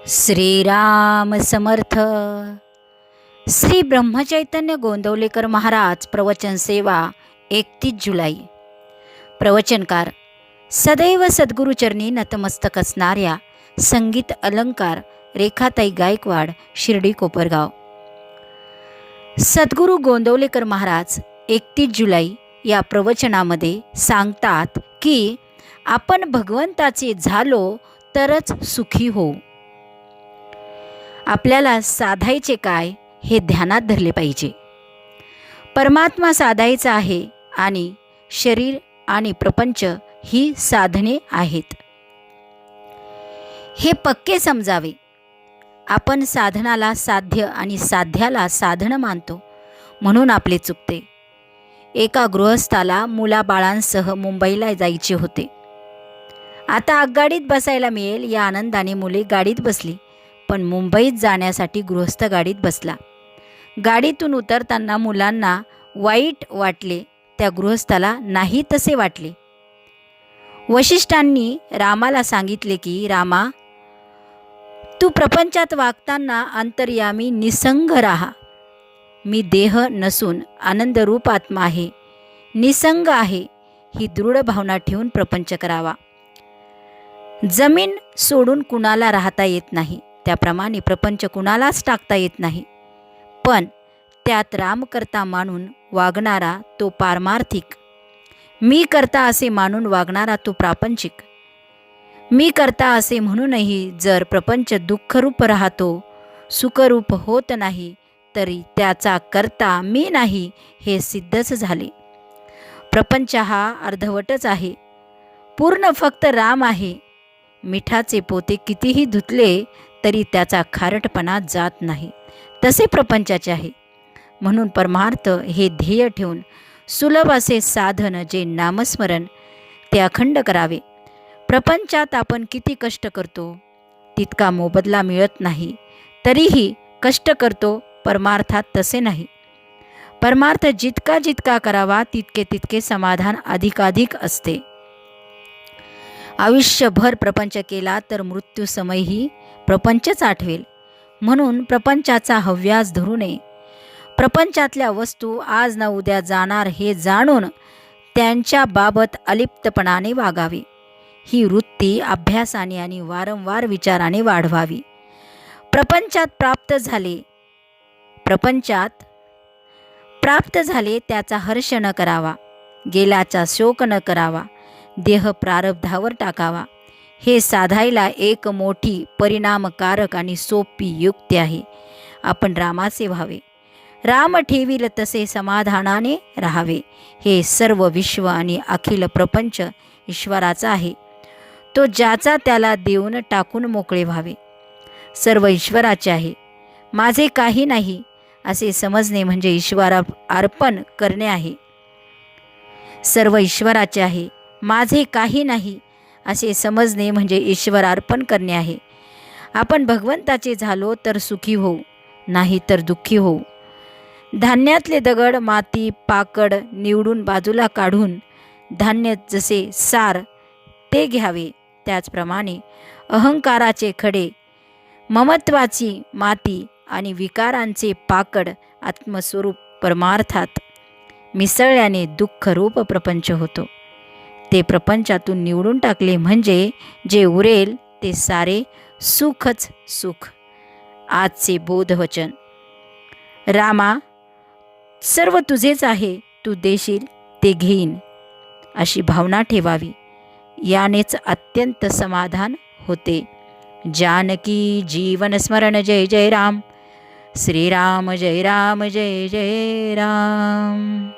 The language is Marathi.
श्रीराम समर्थ. श्री ब्रह्मचैतन्य गोंदवलेकर महाराज प्रवचन सेवा 31 जुलै. प्रवचनकार सदैव सद्गुरुचरणी नतमस्तक असणाऱ्या संगीत अलंकार रेखाताई गायकवाड, शिर्डी कोपरगाव. सद्गुरू गोंदवलेकर महाराज 31 जुलै या प्रवचनामध्ये सांगतात की आपण भगवंताचे झालो तरच सुखी होऊ. आपल्याला साधायचे काय हे ध्यानात धरले पाहिजे. परमात्मा साधायचा आहे आणि शरीर आणि प्रपंच ही साधने आहेत हे पक्के समजावे. आपण साधनाला साध्य आणि साध्याला साधन मानतो म्हणून आपले चुकते. एका गृहस्थाला मुलाबाळांसह मुंबईला जायचे होते. आता आगगाडीत बसायला मिळेल या आनंदाने मुले गाडीत बसली, पण मुंबईत जाण्यासाठी गृहस्थ गाडीत बसला. गाडीतून उतरताना मुलांना वाईट वाटले, त्या गृहस्थाला नाही तसे वाटले. वशिष्ठांनी रामाला सांगितले की रामा, तू प्रपंचात वागताना अंतर्यामी निसंग राहा. मी देह नसून आनंदरूप आत्मा आहे, निसंग आहे, ही दृढ भावना ठेवून प्रपंच करावा. जमीन सोडून कुणाला राहता येत नाही, त्याप्रमाणे प्रपंच कुणालाच टाकता येत नाही. पण त्यात राम करता मानून वागणारा तो पारमार्थिक, मी करता असे मानून वागणारा तो प्रापंचिक. मी करता असे म्हणूनही जर प्रपंच दुःखरूप राहतो, सुखरूप होत नाही, तरी त्याचा करता मी नाही हे सिद्धच झाले. प्रपंच हा अर्धवटच आहे, पूर्ण फक्त राम आहे. मिठाचे पोते कितीही धुतले तरी त्याचा खारटपणा जात नाही, तसे प्रपंचाचे आहे. म्हणून परमार्थ हे ध्येय ठेवून सुलभ असे साधन जे नामस्मरण ते अखंड करावे. प्रपंचात आपण किती कष्ट करतो तितका मोबदला मिळत नाही, तरीही कष्ट करतो. परमार्थात तसे नाही. परमार्थ जितका जितका करावा तितके तितके समाधान अधिकाधिक असते. आयुष्यभर प्रपंच केला तर मृत्यूसमयही प्रपंचच आठवेल. म्हणून प्रपंचाचा हव्यास धरू नये. प्रपंचातल्या वस्तू आज ना उद्या जाणार हे जाणून त्यांच्या बाबत अलिप्तपणाने वागावे. ही वृत्ती अभ्यासाने आणि वारंवार विचाराने वाढवावी. प्रपंचात प्राप्त झाले त्याचा हर्ष न करावा, गेल्याचा शोक न करावा, देह प्रारब्धावर टाकावा. हे साधायला एक मोठी परिणामकारक आणि सोपी युक्ती आहे. आपण रामाचे व्हावे. राम ठेवील तसे समाधानाने राहावे. हे सर्व विश्व आणि अखिल प्रपंच ईश्वराचा आहे. तो ज्याचा त्याला देऊन टाकून मोकळे व्हावे. सर्व ईश्वराचे आहे, माझे काही नाही असे समजणे म्हणजे ईश्वरा अर्पण करणे आहे. सर्व ईश्वराचे आहे, माझे काही नाही असे समजणे म्हणजे ईश्वर अर्पण करणे आहे. आपण भगवंताचे झालो तर सुखी होऊ, नाही तर दुःखी होऊ. धान्यातले दगड, माती, पाकड निवडून बाजूला काढून धान्य जसे सार ते घ्यावे. त्याचप्रमाणे अहंकाराचे खडे, ममत्वाची माती आणि विकारांचे पाकड आत्मस्वरूप परमार्थात मिसळल्याने दुःखरूप प्रपंच होतो. ते प्रपंचातून निवडून टाकले म्हणजे जे उरेल ते सारे सुखच सुख. आजचे बोधवचन. रामा, सर्व तुझेच आहे, तू देशील ते घेईन अशी भावना ठेवावी. यानेच अत्यंत समाधान होते. जानकी जीवन स्मरण. जय जय राम. श्रीराम जय राम, जय जय राम.